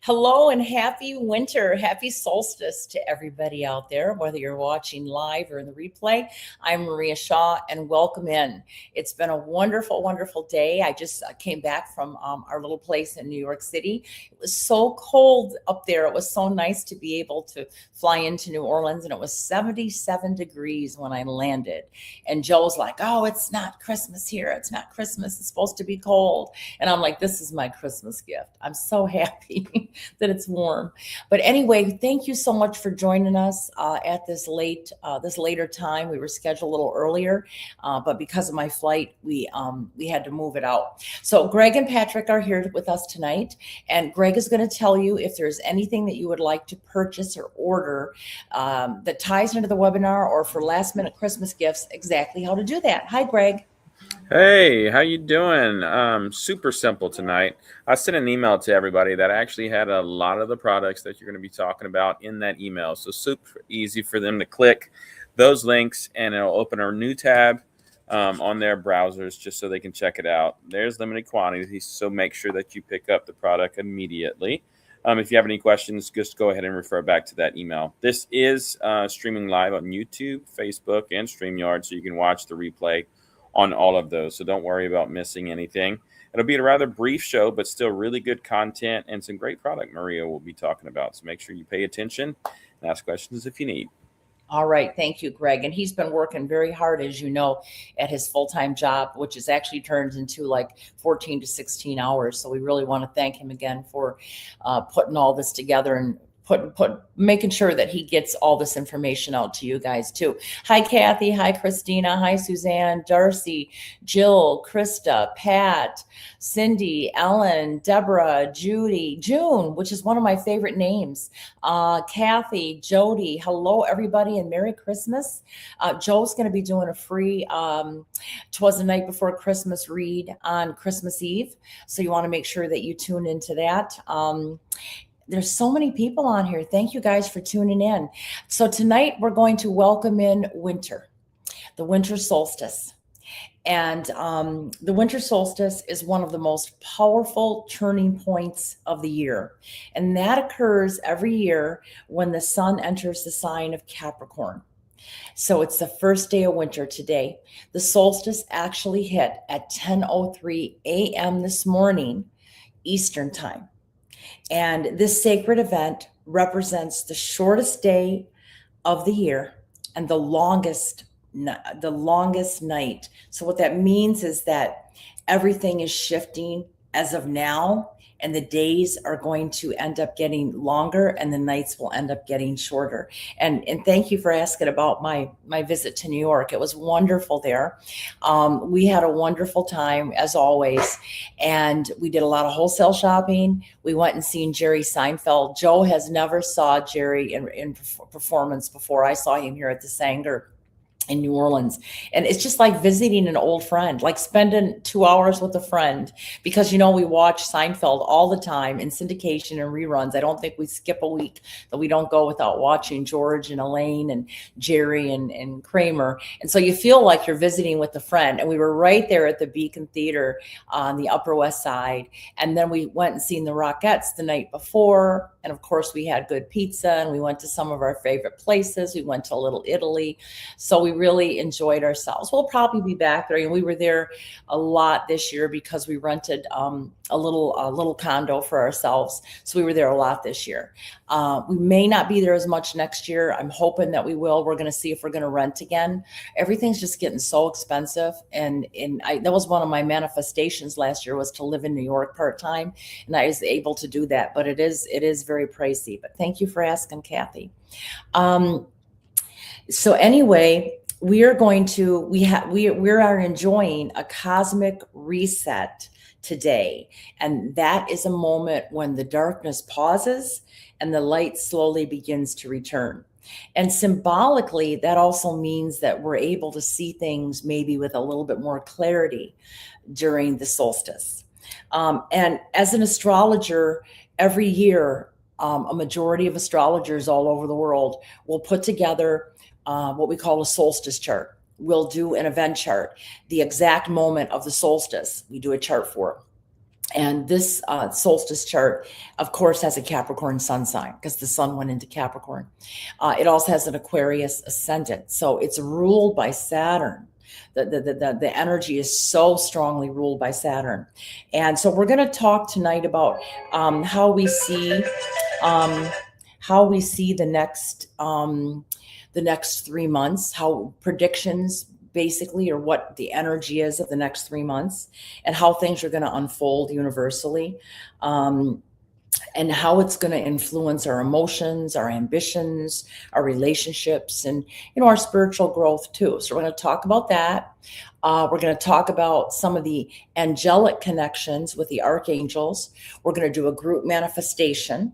Hello and happy winter, happy solstice to everybody out there, whether you're watching live or in the replay. I'm Maria Shaw and welcome in. It's been a wonderful, wonderful day. I just came back from our little place in New York City. It was so cold up there. It was so nice to be able to fly into New Orleans, and it was 77 degrees when I landed. And Joe's like, oh, it's not Christmas here. It's not Christmas. It's supposed to be cold. And I'm like, this is my Christmas gift. I'm so happy that it's warm. But anyway, thank you so much for joining us at this later time. We were scheduled a little earlier, but because of my flight, we had to move it out. So Greg and Patrick are here with us tonight, and Greg is going to tell you if there's anything that you would like to purchase or order that ties into the webinar or for last minute Christmas gifts, exactly how to do that. Hi, Greg. Hey, how you doing? Super simple tonight. I sent an email to everybody that actually had a lot of the products that you're going to be talking about in that email. So super easy for them to click those links, and it'll open a new tab on their browsers just so they can check it out. There's limited quantities, so make sure that you pick up the product immediately. If you have any questions, just go ahead and refer back to that email. This is streaming live on YouTube, Facebook, and StreamYard, so you can watch the replay on all of those. So don't worry about missing anything. It'll be a rather brief show, but still really good content and some great product Maria will be talking about. So make sure you pay attention and ask questions if you need. All right. Thank you, Greg. And he's been working very hard, as you know, at his full-time job, which is actually turns into like 14 to 16 hours. So we really want to thank him again for putting all this together and making sure that he gets all this information out to you guys too. Hi, Kathy. Hi, Christina. Hi, Suzanne, Darcy, Jill, Krista, Pat, Cindy, Ellen, Deborah, Judy, June, which is one of my favorite names. Kathy, Jody. Hello, everybody, and Merry Christmas. Joe's going to be doing a free 'Twas the Night Before Christmas read on Christmas Eve. So you want to make sure that you tune into that. There's so many people on here. Thank you guys for tuning in. So tonight we're going to welcome in winter, the winter solstice. And the winter solstice is one of the most powerful turning points of the year. And that occurs every year when the sun enters the sign of Capricorn. So it's the first day of winter today. The solstice actually hit at 10:03 a.m. this morning, Eastern time. And this sacred event represents the shortest day of the year and the longest night. So what that means is that everything is shifting as of now, and the days are going to end up getting longer and the nights will end up getting shorter. And thank you for asking about my visit to New York. It was wonderful there. We had a wonderful time as always, and we did a lot of wholesale shopping. We went and seen Jerry Seinfeld. Joe has never saw Jerry in performance before. I saw him here at the Sanger in New Orleans. And it's just like visiting an old friend, like spending 2 hours with a friend, because, you know, we watch Seinfeld all the time in syndication and reruns. I don't think we skip a week that we don't go without watching George and Elaine and Jerry and Kramer. And so you feel like you're visiting with a friend. And we were right there at the Beacon Theater on the Upper West Side. And then we went and seen the Rockettes the night before. And of course, we had good pizza, and we went to some of our favorite places. We went to Little Italy. So we really enjoyed ourselves. We'll probably be back there. And we were there a lot this year because we rented a little condo for ourselves. So we were there a lot this year. We may not be there as much next year. I'm hoping that we will. We're going to see if we're going to rent again. Everything's just getting so expensive. And that was one of my manifestations last year, was to live in New York part-time. And I was able to do that, but it is very pricey. But thank you for asking, Kathy. So anyway, we are enjoying a cosmic reset today. And that is a moment when the darkness pauses and the light slowly begins to return. And symbolically, that also means that we're able to see things maybe with a little bit more clarity during the solstice. And as an astrologer, every year, a majority of astrologers all over the world will put together what we call a solstice chart. We'll do an event chart, the exact moment of the solstice. We do a chart for. And this solstice chart, of course, has a Capricorn sun sign because the sun went into Capricorn. It also has an Aquarius ascendant. So it's ruled by Saturn. The energy is so strongly ruled by Saturn. And so we're going to talk tonight about how we see the next 3 months, how predictions basically, or what the energy is of the next 3 months, and how things are going to unfold universally, and how it's going to influence our emotions, our ambitions, our relationships, and our spiritual growth too. So we're going to talk about that. We're going to talk about some of the angelic connections with the archangels. We're going to do a group manifestation.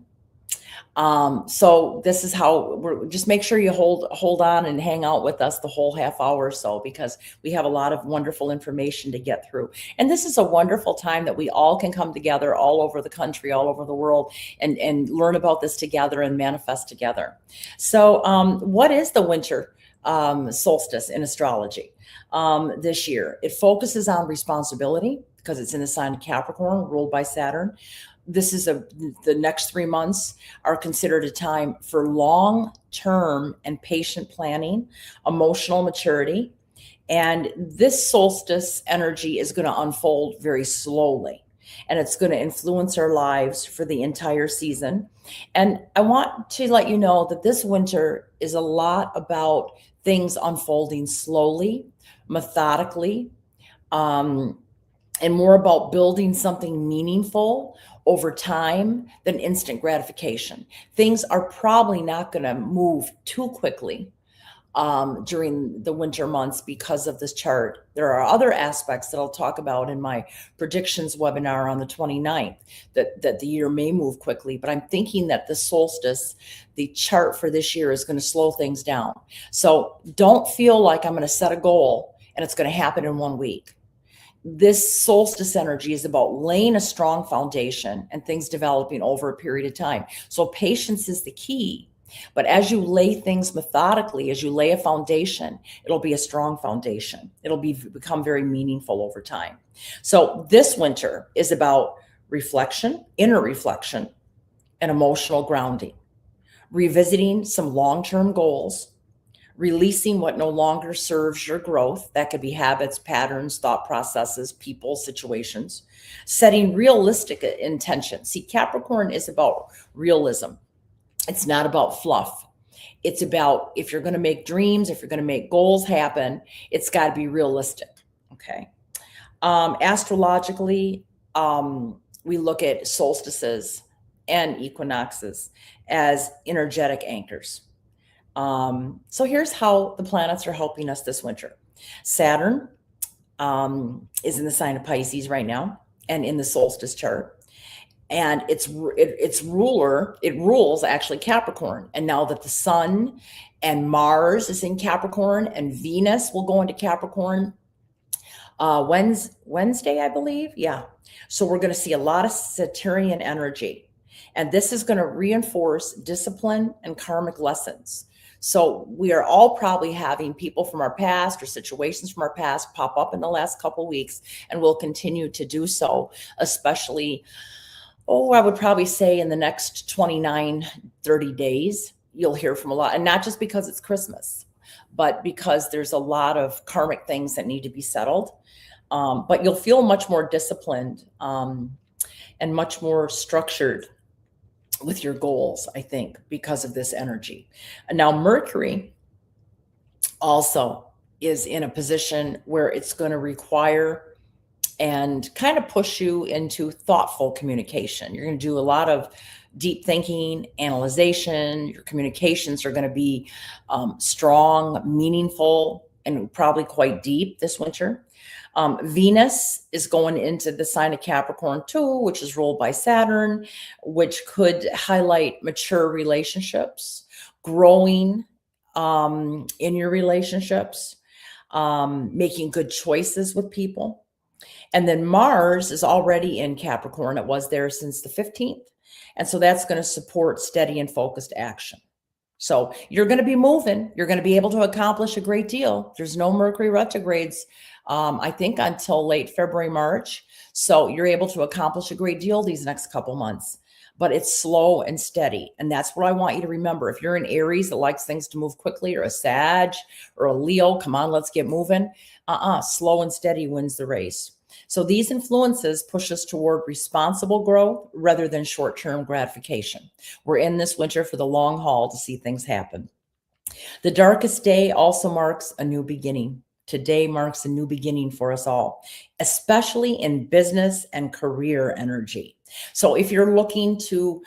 So this is how we're just make sure you hold on and hang out with us the whole half hour or so, because we have a lot of wonderful information to get through. And this is a wonderful time that we all can come together all over the country, all over the world, and learn about this together and manifest together. So what is the winter solstice in astrology this year? It focuses on responsibility because it's in the sign of Capricorn, ruled by Saturn. The next 3 months are considered a time for long-term and patient planning, emotional maturity. And this solstice energy is going to unfold very slowly, and it's going to influence our lives for the entire season. And I want to let you know that this winter is a lot about things unfolding slowly, methodically, and more about building something meaningful over time than instant gratification. Things are probably not going to move too quickly during the winter months because of this chart. There are other aspects that I'll talk about in my predictions webinar on the 29th that the year may move quickly, but I'm thinking that the solstice, the chart for this year, is going to slow things down. So don't feel like I'm going to set a goal and it's going to happen in 1 week. This solstice energy is about laying a strong foundation and things developing over a period of time. So patience is the key. But as you lay things methodically, as you lay a foundation, it'll be a strong foundation. It'll become very meaningful over time. So this winter is about reflection, inner reflection, and emotional grounding, revisiting some long-term goals, releasing what no longer serves your growth. That could be habits, patterns, thought processes, people, situations. Setting realistic intentions. See, Capricorn is about realism. It's not about fluff. It's about, if you're going to make dreams, if you're going to make goals happen, it's got to be realistic. Okay. Astrologically, we look at solstices and equinoxes as energetic anchors. So here's how the planets are helping us this winter. Saturn is in the sign of Pisces right now and in the solstice chart. And it rules actually Capricorn. And now that the sun and Mars is in Capricorn and Venus will go into Capricorn Wednesday, I believe. Yeah. So we're going to see a lot of Saturnian energy. And this is going to reinforce discipline and karmic lessons. So we are all probably having people from our past or situations from our past pop up in the last couple of weeks, and we'll continue to do so, especially, I would probably say in the next 29, 30 days, you'll hear from a lot. And not just because it's Christmas, but because there's a lot of karmic things that need to be settled. But you'll feel much more disciplined and much more structured with your goals, I think, because of this energy. And now Mercury also is in a position where it's going to require and kind of push you into thoughtful communication. You're going to do a lot of deep thinking, analyzation. Your communications are going to be strong, meaningful, and probably quite deep this winter. Venus is going into the sign of Capricorn too, which is ruled by Saturn, which could highlight mature relationships, growing in your relationships, making good choices with people. And then Mars is already in Capricorn. It was there since the 15th. And so that's going to support steady and focused action. So you're going to be moving. You're going to be able to accomplish a great deal. There's no Mercury retrogrades, I think, until late February, March. So you're able to accomplish a great deal these next couple months. But it's slow and steady. And that's what I want you to remember. If you're an Aries that likes things to move quickly, or a Sag or a Leo, come on, let's get moving. Slow and steady wins the race. So these influences push us toward responsible growth rather than short-term gratification. We're in this winter for the long haul to see things happen. The darkest day also marks a new beginning. Today marks a new beginning for us all, especially in business and career energy. So if you're looking to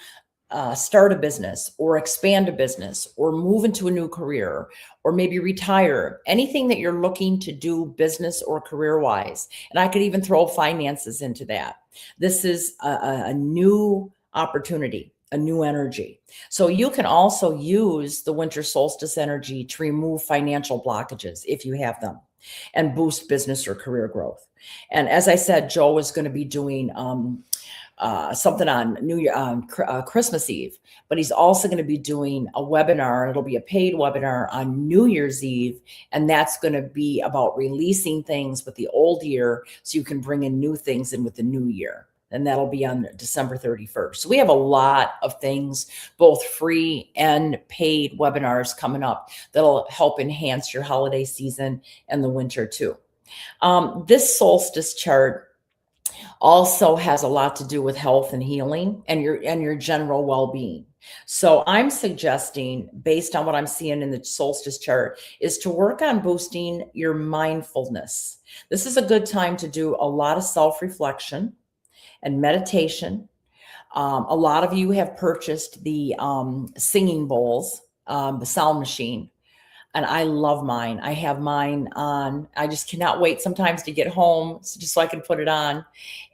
start a business or expand a business or move into a new career or maybe retire, anything that you're looking to do business or career wise. And I could even throw finances into that. This is a new opportunity, a new energy. So you can also use the winter solstice energy to remove financial blockages if you have them and boost business or career growth. And as I said, Joe is going to be doing something on New Year, Christmas Eve, but he's also going to be doing a webinar. It'll be a paid webinar on New Year's Eve, and that's going to be about releasing things with the old year so you can bring in new things in with the new year. And that'll be on December 31st. So we have a lot of things, both free and paid webinars coming up that'll help enhance your holiday season and the winter too. This solstice chart also has a lot to do with health and healing and your general well-being. So I'm suggesting, based on what I'm seeing in the solstice chart, is to work on boosting your mindfulness. This is a good time to do a lot of self-reflection and meditation. A lot of you have purchased the singing bowls, the sound machine. And I love mine. I have mine on. I just cannot wait sometimes to get home just so I can put it on.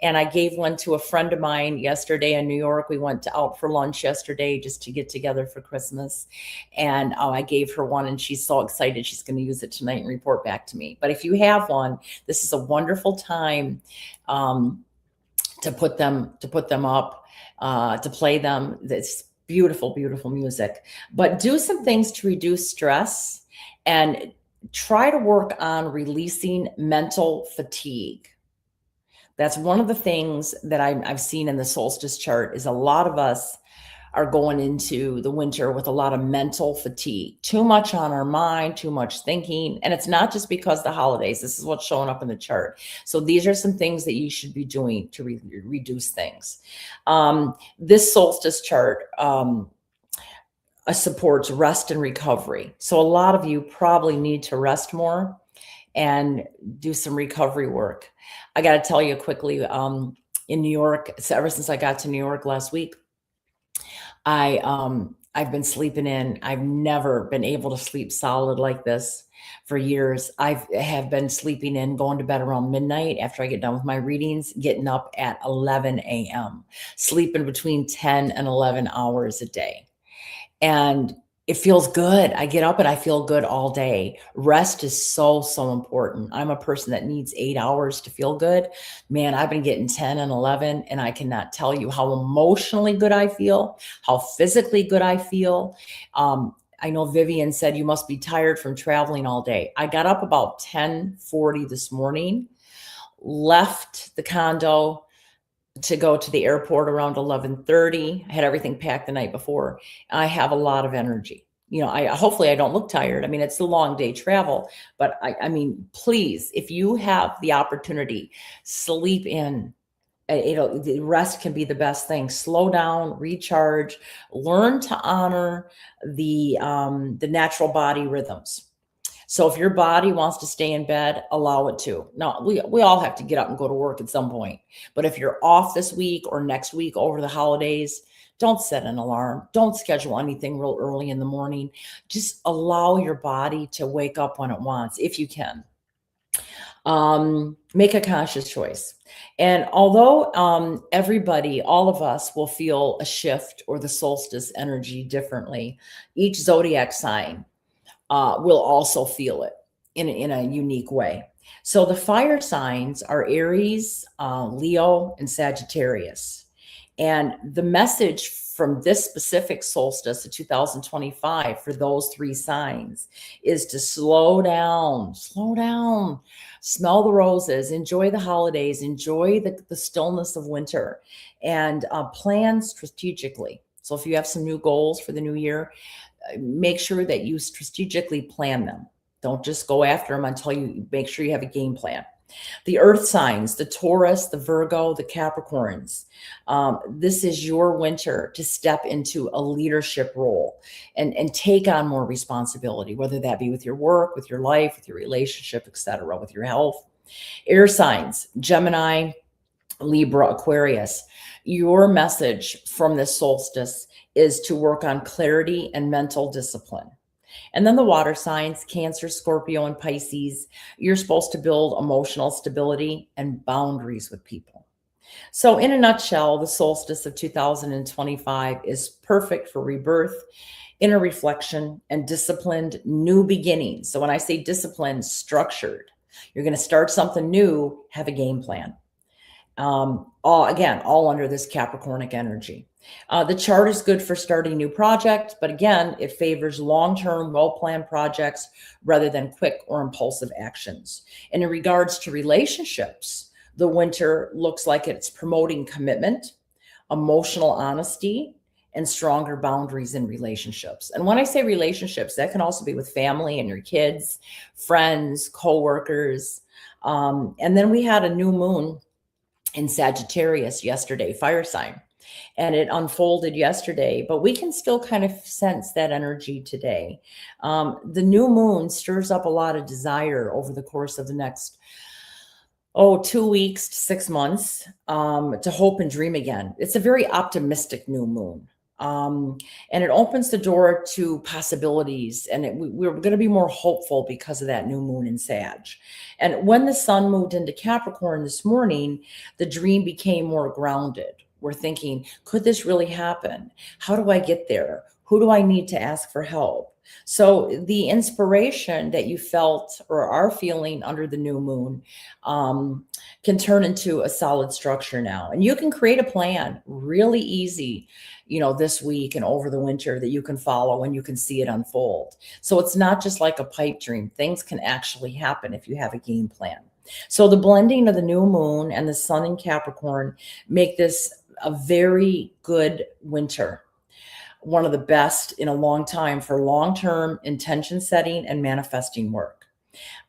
And I gave one to a friend of mine yesterday in New York. We went out for lunch yesterday just to get together for Christmas. And I gave her one, and she's so excited. She's going to use it tonight and report back to me. But if you have one, this is a wonderful time to put them up, to play them. It's beautiful, beautiful music. But do some things to reduce stress and try to work on releasing mental fatigue. That's one of the things that I've seen in the solstice chart is a lot of us are going into the winter with a lot of mental fatigue, too much on our mind, too much thinking. And it's not just because of the holidays. This is what's showing up in the chart. So these are some things that you should be doing to reduce things. This solstice chart supports rest and recovery. So a lot of you probably need to rest more and do some recovery work. I got to tell you quickly, in New York, so ever since I got to New York last week, I've been sleeping in. I've never been able to sleep solid like this for years. I have been sleeping in, going to bed around midnight after I get done with my readings, getting up at 11 a.m., sleeping between 10 and 11 hours a day. And it feels good. I get up and I feel good all day. Rest is so, so important. I'm a person that needs 8 hours to feel good. Man, I've been getting 10 and 11, and I cannot tell you how emotionally good I feel, how physically good I feel. I know Vivian said you must be tired from traveling all day. I got up about 10:40 this morning, left the condo to go to the airport around 11:30. I had everything packed the night before. I have a lot of energy. Hopefully I don't look tired. I mean, it's a long day travel, but I mean, please, if you have the opportunity, sleep in. The rest can be the best thing. Slow down, recharge, learn to honor the natural body rhythms. So if your body wants to stay in bed, allow it to. Now, we all have to get up and go to work at some point. But if you're off this week or next week over the holidays, don't set an alarm. Don't schedule anything real early in the morning. Just allow your body to wake up when it wants, if you can. Make a conscious choice. And although everybody, all of us will feel a shift or the solstice energy differently, each zodiac sign will also feel it in a unique way. So the fire signs are Aries, Leo, and Sagittarius. And the message from this specific solstice of 2025 for those three signs is to slow down, smell the roses, enjoy the holidays, enjoy the stillness of winter, and plan strategically. So if you have some new goals for the new year, make sure that you strategically plan them. Don't just go after them until you make sure you have a game plan. The earth signs, the Taurus, the Virgo, the Capricorns. This is your winter to step into a leadership role and take on more responsibility, whether that be with your work, with your life, with your relationship, etc., with your health. Air signs, Gemini, Libra, Aquarius. Your message from this solstice is to work on clarity and mental discipline. And then the water signs, Cancer, Scorpio, and Pisces, you're supposed to build emotional stability and boundaries with people. So in a nutshell, the solstice of 2025 is perfect for rebirth, inner reflection, and disciplined new beginnings. So when I say disciplined, structured, you're going to start something new, have a game plan. All under this Capricornic energy. The chart is good for starting new projects, but again, it favors long-term, well-planned projects rather than quick or impulsive actions. And in regards to relationships, the winter looks like it's promoting commitment, emotional honesty, and stronger boundaries in relationships. And when I say relationships, that can also be with family and your kids, friends, coworkers. And then we had a new moon in Sagittarius yesterday, fire sign, and it unfolded yesterday, but we can still kind of sense that energy today. The new moon stirs up a lot of desire over the course of the next 2 weeks to 6 months, to hope and dream again. It's a very optimistic new moon. And it opens the door to possibilities, and we're going to be more hopeful because of that new moon in Sag. And when the sun moved into Capricorn this morning, the dream became more grounded. We're thinking, could this really happen? How do I get there? Who do I need to ask for help? So the inspiration that you felt or are feeling under the new moon can turn into a solid structure now. And you can create a plan really easy, this week and over the winter that you can follow and you can see it unfold. So it's not just like a pipe dream. Things can actually happen if you have a game plan. So the blending of the new moon and the sun in Capricorn make this a very good winter. One of the best in a long time for long-term intention setting and manifesting work.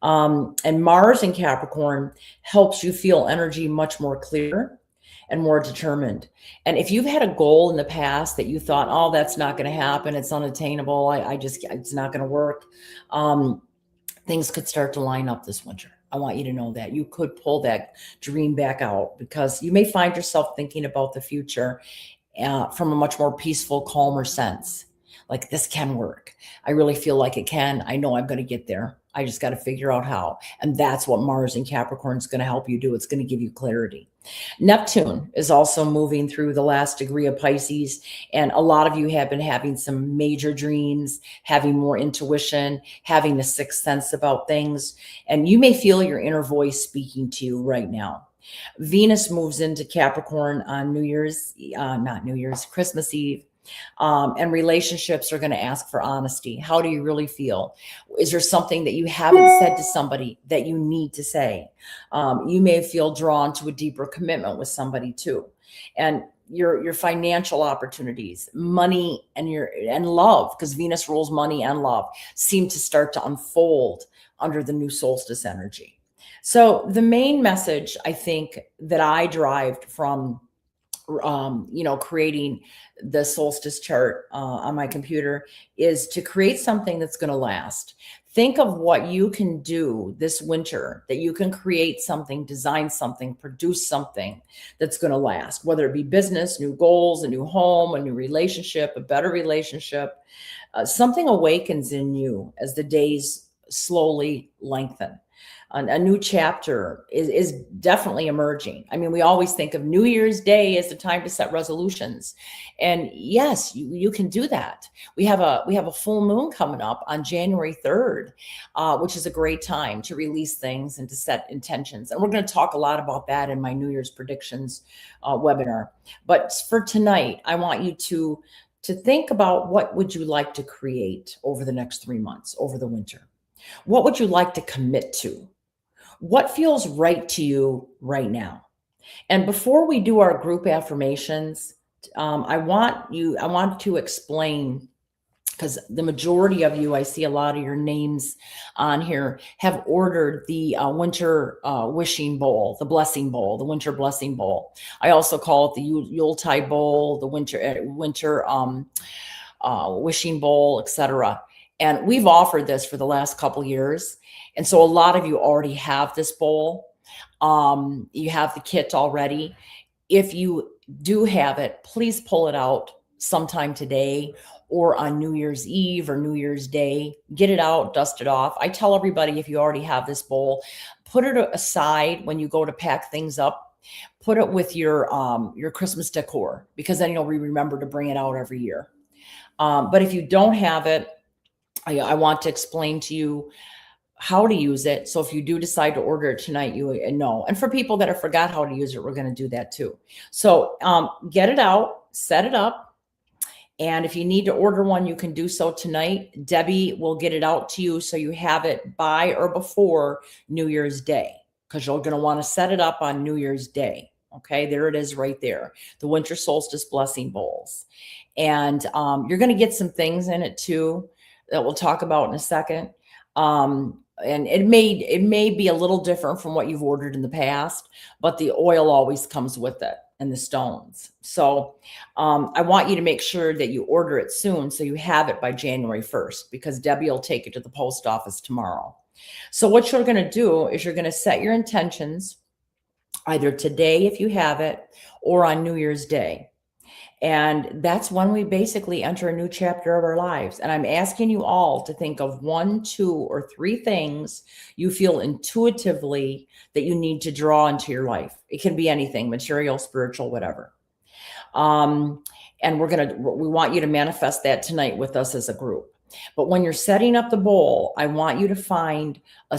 And Mars in Capricorn helps you feel energy much more clear and more determined. And if you've had a goal in the past that you thought, oh, that's not going to happen, it's unattainable, it's not going to work, things could start to line up this winter. I want you to know that you could pull that dream back out, because you may find yourself thinking about the future from a much more peaceful, calmer sense. Like, this can work. I really feel like it can. I know I'm going to get there. I just got to figure out how. And that's what Mars in Capricorn is going to help you do. It's going to give you clarity. Neptune is also moving through the last degree of Pisces. And a lot of you have been having some major dreams, having more intuition, having the sixth sense about things. And you may feel your inner voice speaking to you right now. Venus moves into Capricorn on Christmas Eve. And relationships are going to ask for honesty. How do you really feel? Is there something that you haven't said to somebody that you need to say? You may feel drawn to a deeper commitment with somebody too. And your financial opportunities, money, and love, because Venus rules money and love, seem to start to unfold under the new solstice energy. So the main message, I think, that I derived from creating the solstice chart on my computer is to create something that's going to last. Think of what you can do this winter, that you can create something, design something, produce something that's going to last, whether it be business, new goals, a new home, a new relationship, a better relationship. Something awakens in you as the days slowly lengthen. A new chapter is definitely emerging. I mean, we always think of New Year's Day as the time to set resolutions. And yes, you can do that. We have a full moon coming up on January 3rd, which is a great time to release things and to set intentions. And we're going to talk a lot about that in my New Year's predictions webinar. But for tonight, I want you to think about what would you like to create over the next 3 months, over the winter. What would you like to commit to? What feels right to you right now? And before we do our group affirmations, I want to explain, because the majority of you, I see a lot of your names on here, have ordered the winter wishing bowl, the blessing bowl, the winter blessing bowl. I also call it the Yuletide bowl, the winter wishing bowl, etc. And we've offered this for the last couple years. And so a lot of you already have this bowl. You have the kit already. If you do have it, please pull it out sometime today or on New Year's Eve or New Year's Day. Get it out, dust it off. I tell everybody, if you already have this bowl, put it aside when you go to pack things up. Put it with your Christmas decor, because then you'll remember to bring it out every year. But if you don't have it, I want to explain to you how to use it. So if you do decide to order it tonight, you know. And for people that have forgot how to use it, we're going to do that too. So get it out, set it up. And if you need to order one, you can do so tonight. Debbie will get it out to you so you have it by or before New Year's Day, because you're going to want to set it up on New Year's Day. Okay, there it is right there. The Winter Solstice Blessing Bowls. And you're going to get some things in it too that we'll talk about in a second. And it may be a little different from what you've ordered in the past, but the oil always comes with it and the stones. So I want you to make sure that you order it soon so you have it by January 1st, because Debbie will take it to the post office tomorrow. So what you're going to do is you're going to set your intentions either today, if you have it, or on New Year's Day. And that's when we basically enter a new chapter of our lives. And I'm asking you all to think of 1, 2, or 3 things you feel intuitively that you need to draw into your life. It can be anything, material, spiritual, whatever. And we want you to manifest that tonight with us as a group. But when you're setting up the bowl, I want you to find a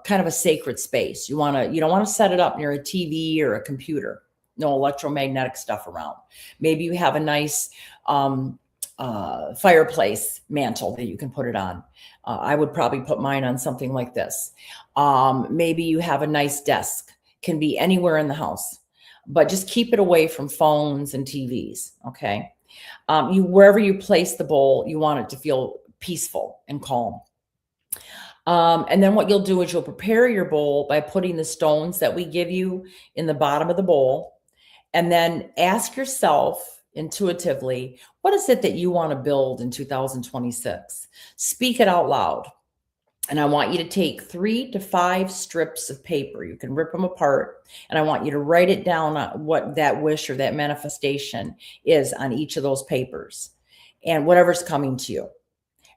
kind of a sacred space. You don't want to set it up near a TV or a computer. No electromagnetic stuff around. Maybe you have a nice fireplace mantle that you can put it on. I would probably put mine on something like this. Maybe you have a nice desk. Can be anywhere in the house, but just keep it away from phones and TVs. Okay. Wherever you place the bowl, you want it to feel peaceful and calm. And then what you'll do is you'll prepare your bowl by putting the stones that we give you in the bottom of the bowl. And then ask yourself intuitively, what is it that you want to build in 2026? Speak it out loud. And I want you to take 3 to 5 strips of paper. You can rip them apart. And I want you to write it down on what that wish or that manifestation is on each of those papers and whatever's coming to you.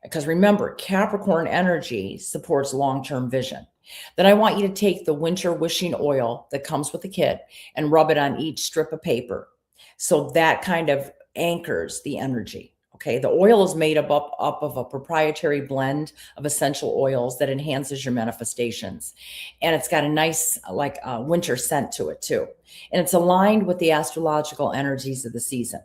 Because remember, Capricorn energy supports long-term vision. Then I want you to take the winter wishing oil that comes with the kit and rub it on each strip of paper. So that kind of anchors the energy. Okay. The oil is made up of a proprietary blend of essential oils that enhances your manifestations. And it's got a nice, winter scent to it too. And it's aligned with the astrological energies of the season.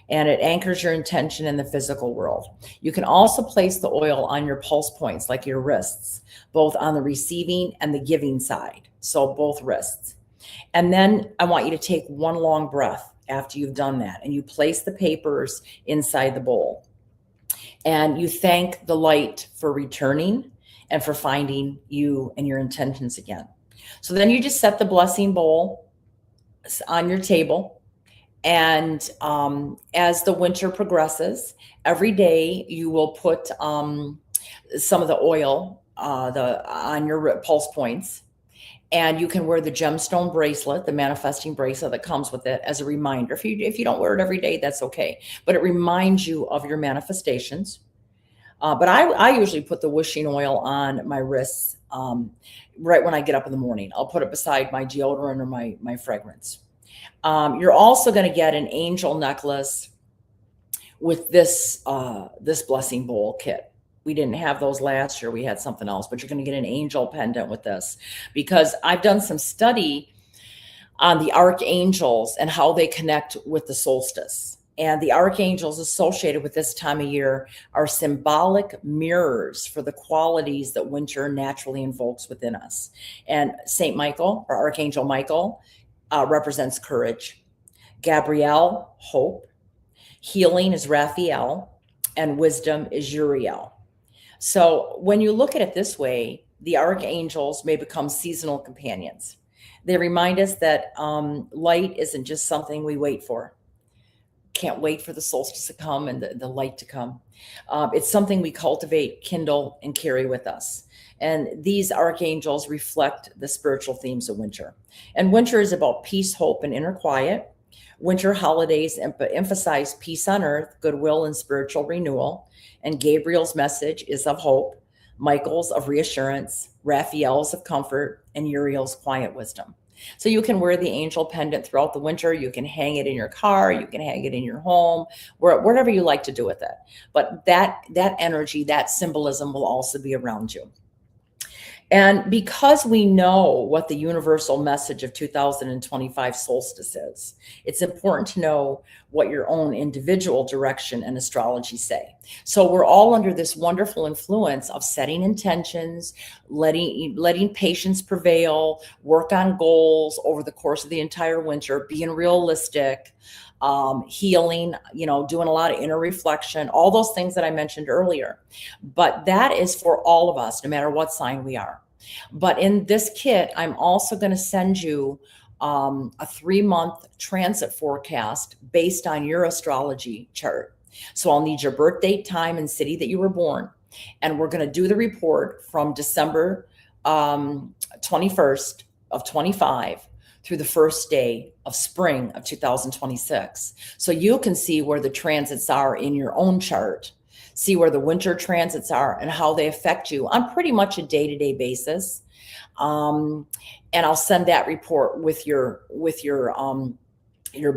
And it anchors your intention in the physical world. You can also place the oil on your pulse points, like your wrists, both on the receiving and the giving side. So both wrists. And then I want you to take one long breath after you've done that. And you place the papers inside the bowl. And you thank the light for returning and for finding you and your intentions again. So then you just set the blessing bowl on your table. And as the winter progresses, every day you will put some of the oil on your pulse points. And you can wear the gemstone bracelet, the manifesting bracelet that comes with it, as a reminder. If you don't wear it every day, that's okay. But it reminds you of your manifestations. But I usually put the wishing oil on my wrists right when I get up in the morning. I'll put it beside my deodorant or my fragrance. You're also going to get an angel necklace with this blessing bowl kit. We didn't have those last year. We had something else, but you're going to get an angel pendant with this, because I've done some study on the archangels and how they connect with the solstice. And the archangels associated with this time of year are symbolic mirrors for the qualities that winter naturally invokes within us. And Saint Michael, or Archangel Michael, represents courage. Gabrielle, hope. Healing is Raphael, and wisdom is Uriel. So when you look at it this way, the archangels may become seasonal companions. They remind us that light isn't just something we wait for. Can't wait for the solstice to come and the light to come. It's something we cultivate, kindle, and carry with us. And these archangels reflect the spiritual themes of winter. And winter is about peace, hope, and inner quiet. Winter holidays emphasize peace on earth, goodwill, and spiritual renewal. And Gabriel's message is of hope, Michael's of reassurance, Raphael's of comfort, and Uriel's quiet wisdom. So you can wear the angel pendant throughout the winter. You can hang it in your car. You can hang it in your home, wherever you like to do with it. But that energy, that symbolism will also be around you. And because we know what the universal message of 2025 solstice is, it's important to know what your own individual direction and astrology say. So we're all under this wonderful influence of setting intentions, letting patience prevail, work on goals over the course of the entire winter, being realistic, healing, doing a lot of inner reflection, all those things that I mentioned earlier. But that is for all of us, no matter what sign we are. But in this kit, I'm also going to send you a 3-month transit forecast based on your astrology chart. So I'll need your birth date, time, and city that you were born. And we're going to do the report from December 21st of 25 through the first day of spring of 2026. So you can see where the transits are in your own chart, see where the winter transits are and how they affect you on pretty much a day-to-day basis. And I'll send that report with your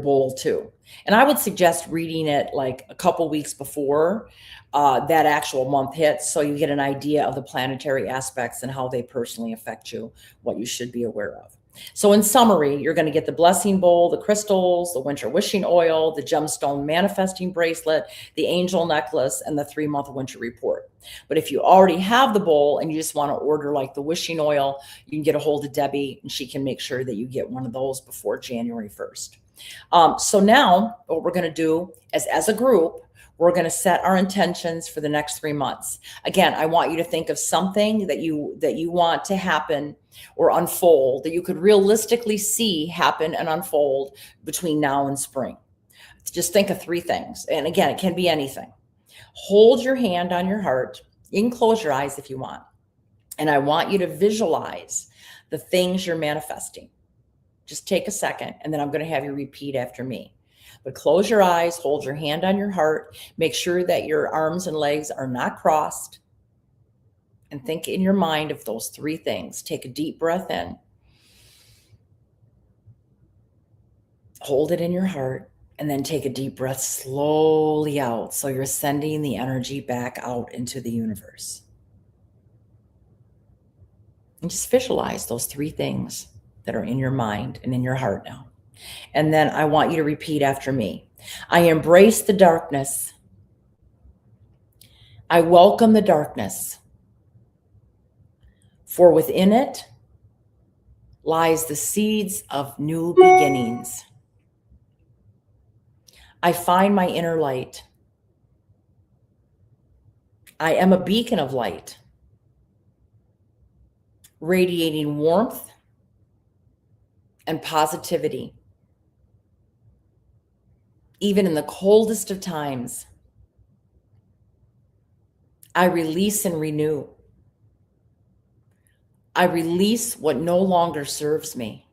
bowl too. And I would suggest reading it like a couple weeks before that actual month hits, so you get an idea of the planetary aspects and how they personally affect you, what you should be aware of. So in summary, you're going to get the blessing bowl, the crystals, the winter wishing oil, the gemstone manifesting bracelet, the angel necklace, and the 3-month winter report. But if you already have the bowl and you just want to order like the wishing oil, you can get a hold of Debbie and she can make sure that you get one of those before January 1st. So now what we're going to do is, as a group, we're going to set our intentions for the next 3 months. Again, I want you to think of something that you want to happen or unfold, that you could realistically see happen and unfold between now and spring. Just think of 3 things. And again, it can be anything. Hold your hand on your heart. You can close your eyes if you want. And I want you to visualize the things you're manifesting. Just take a second, and then I'm going to have you repeat after me. But close your eyes, hold your hand on your heart, make sure that your arms and legs are not crossed, and think in your mind of those 3 things. Take a deep breath in, hold it in your heart, and then take a deep breath slowly out. So you're sending the energy back out into the universe. And just visualize those 3 things that are in your mind and in your heart now. And then I want you to repeat after me. I embrace the darkness. I welcome the darkness. For within it lies the seeds of new beginnings. I find my inner light. I am a beacon of light, radiating warmth and positivity. Even in the coldest of times, I release and renew. I release what no longer serves me.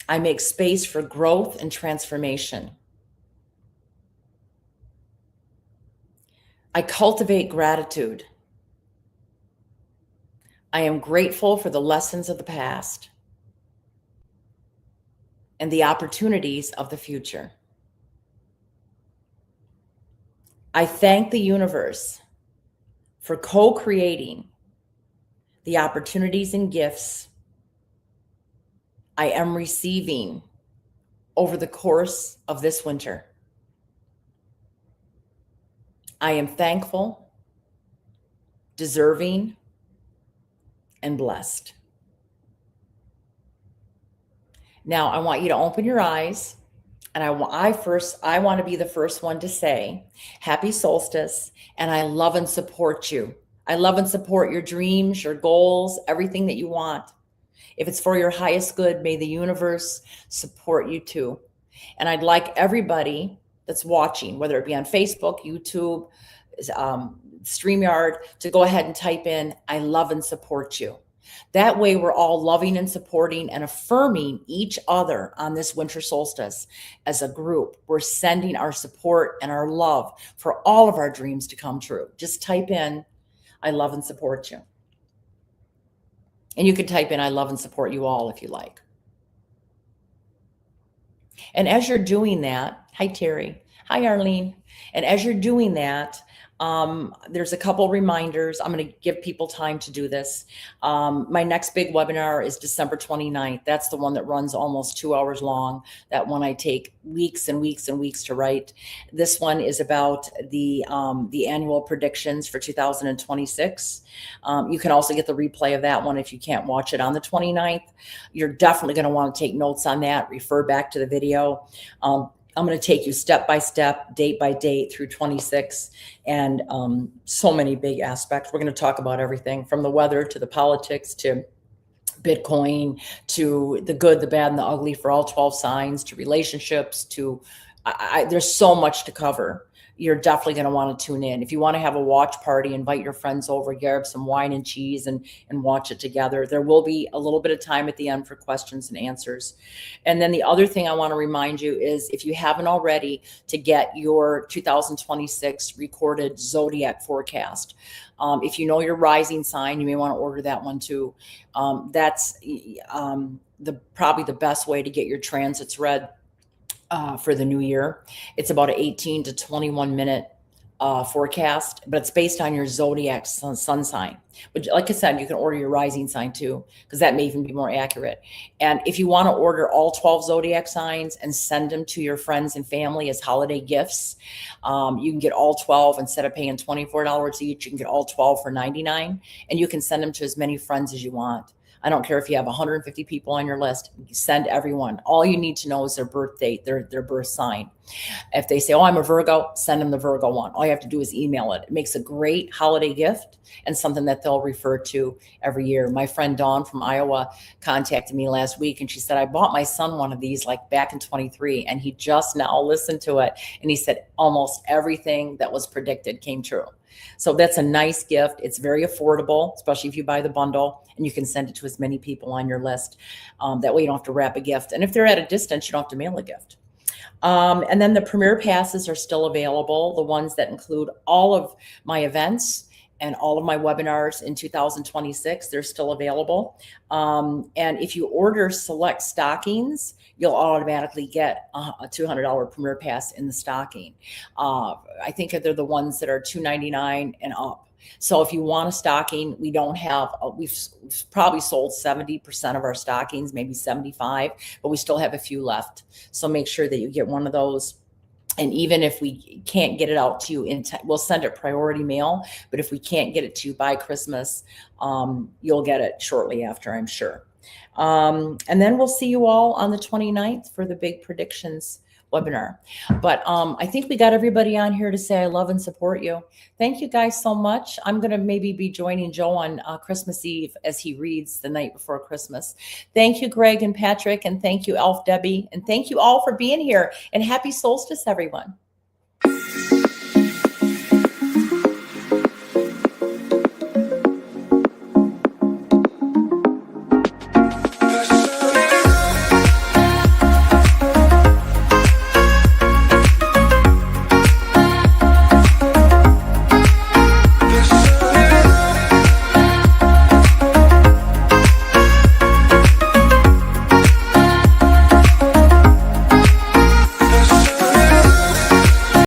I make space for growth and transformation. I cultivate gratitude. I am grateful for the lessons of the past and the opportunities of the future. I thank the universe for co-creating the opportunities and gifts I am receiving over the course of this winter. I am thankful, deserving, and blessed. Now, I want you to open your eyes, and I want to be the first one to say, Happy Solstice, and I love and support you. I love and support your dreams, your goals, everything that you want. If it's for your highest good, may the universe support you too. And I'd like everybody that's watching, whether it be on Facebook, YouTube, StreamYard, to go ahead and type in, I love and support you. That way, we're all loving and supporting and affirming each other on this winter solstice as a group. We're sending our support and our love for all of our dreams to come true. Just type in, I love and support you. And you can type in, I love and support you all if you like. And as you're doing that, hi, Terry. Hi, Arlene. And as you're doing that, there's a couple reminders. I'm going to give people time to do this. My next big webinar is December 29th. That's the one that runs almost 2 hours long. That one I take weeks and weeks and weeks to write. This one is about the annual predictions for 2026. You can also get the replay of that one if you can't watch it on the 29th. You're definitely going to want to take notes on that, refer back to the video. I'm going to take you step by step, date by date through 26, and so many big aspects. We're going to talk about everything from the weather to the politics to Bitcoin to the good, the bad, and the ugly for all 12 signs to relationships to there's so much to cover. You're definitely going to want to tune in. If you want to have a watch party, invite your friends over, grab some wine and cheese and watch it together. There will be a little bit of time at the end for questions and answers. And then the other thing I want to remind you is if you haven't already, to get your 2026 recorded zodiac forecast. If you know your rising sign, you may want to order that one too. That's probably the best way to get your transits read. For the new year. It's about an 18 to 21 minute forecast, but it's based on your zodiac sun sign. But like I said, you can order your rising sign too, because that may even be more accurate. And if you want to order all 12 zodiac signs and send them to your friends and family as holiday gifts, you can get all 12 instead of paying $24 each. You can get all 12 for $99, and you can send them to as many friends as you want. I don't care if you have 150 people on your list, send everyone. All you need to know is their birth date, their birth sign. If they say, oh, I'm a Virgo, send them the Virgo one. All you have to do is email it. It makes a great holiday gift and something that they'll refer to every year. My friend Dawn from Iowa contacted me last week and she said, I bought my son one of these like back in 23 and he just now listened to it. And he said almost everything that was predicted came true. So that's a nice gift. It's very affordable, especially if you buy the bundle, and you can send it to as many people on your list. That way you don't have to wrap a gift. And if they're at a distance, you don't have to mail a gift. And then the Premier Passes are still available, the ones that include all of my events and all of my webinars in 2026. They're still available. And if you order select stockings, you'll automatically get a $200 Premier Pass in the stocking. I think they're the ones that are $299 and up. So if you want a stocking, we don't have, we've probably sold 70% of our stockings, maybe 75, but we still have a few left. So make sure that you get one of those. And even if we can't get it out to you in time, we'll send it priority mail. But if we can't get it to you by Christmas, you'll get it shortly after, I'm sure. And then we'll see you all on the 29th for the big predictions webinar. But I think we got everybody on here to say I love and support you. Thank you guys so much. I'm going to maybe be joining Joe on Christmas Eve as he reads the night before Christmas. Thank you, Greg and Patrick, and thank you, Elf Debbie, and thank you all for being here. And happy solstice, everyone.